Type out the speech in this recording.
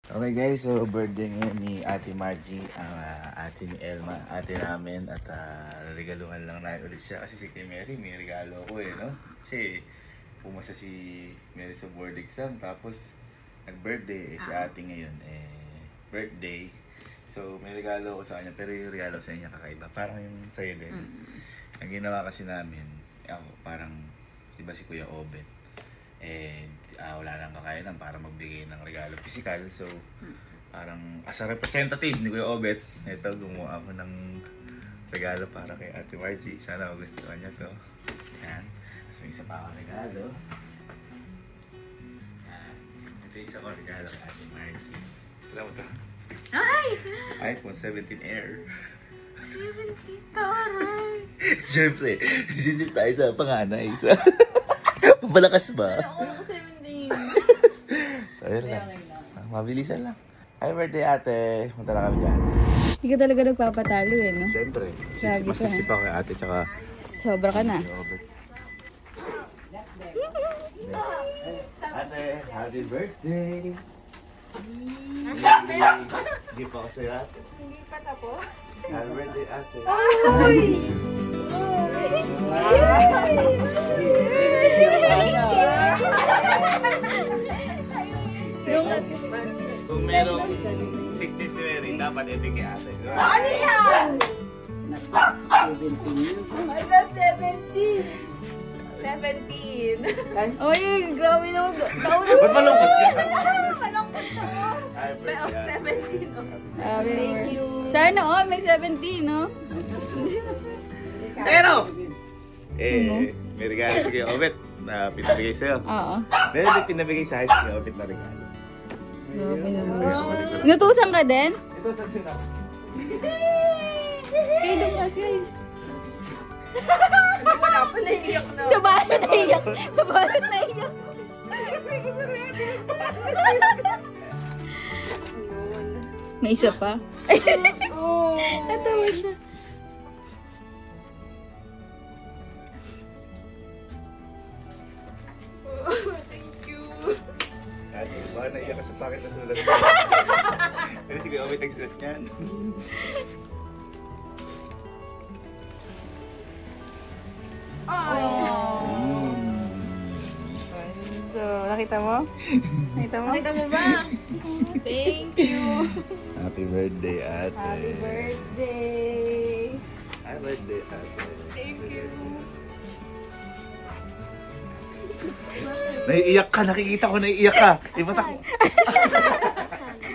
Okay guys, so birthday ngayon ni Ate Margie, ate ni Elma, ate namin at regaluhan lang namin ulit siya kasi si kay Mary may regalo ako no? Kasi pumasa si Mary sa board exam tapos nag-birthday si ate ngayon birthday. So may regalo ako sa kanya pero yung regalo sa kanya kakaiba, parang yung sa'yo din. Ang ginawa kasi namin, ako parang diba si Kuya Obet wala nang kakayanan para magbigay ng regalo physical. So, parang as a representative ni Kuya Obet, ito gumawa ako ng regalo para kay Ate Margie. Sana magustuhan niya to. Yan. Tapos may isa pa akong regalo. Yan. Ito yung isa ko regalo kay Ate Margie. Alam mo to? Ay! iPhone 17 Air. 17, taray! Siyempre, sisilip tayo sa panganay. Pabalakas ba? Ako lang 17. So, ayun lang. Mabilisan lang. Happy birthday, ate. Punta na kami dyan. Hindi ka talaga nagpapatalo no? Siyempre. Sabi Mas ko sipsip ako kay ate, tsaka... Sobra ka na. Ate, happy birthday! Hindi pa ako sa'yo, ate. Hindi pa tapos? Happy birthday, ate. Kung merong 16 si Mary, dapat ito kay ate. Ano yan? Ala, 17. 17. Oy, grabe naman. Ba't malungkot ka? Malungkot ko. Happy May birthday, ate. 17. Thank you. Sana may 17, no? Pero! May regalo si Kuya Obet na pinabigay sa'yo. Oo. Meron din pinabigay sa akin si Kuya Obet na regalo. Grabe naman. Inutusan ka din? Ito sa din ako. Kayo doon kasi. Wala pa, naiiyak na. Sa bahay naiyak. Sa bahay naiyak. May isa pa? Oh. Natawa siya. Thank you. Ate, baka naiyak ka sa pakit na sulat. Pero si Kuya Obet nagsulat niyan. So, nakita mo? Nakita mo? Nakita mo ba? Thank you. Happy birthday, ate. Happy birthday! Happy birthday, ate. Thank you. Naiiyak ka, nakikita ko naiiyak ka. Ibatak mo.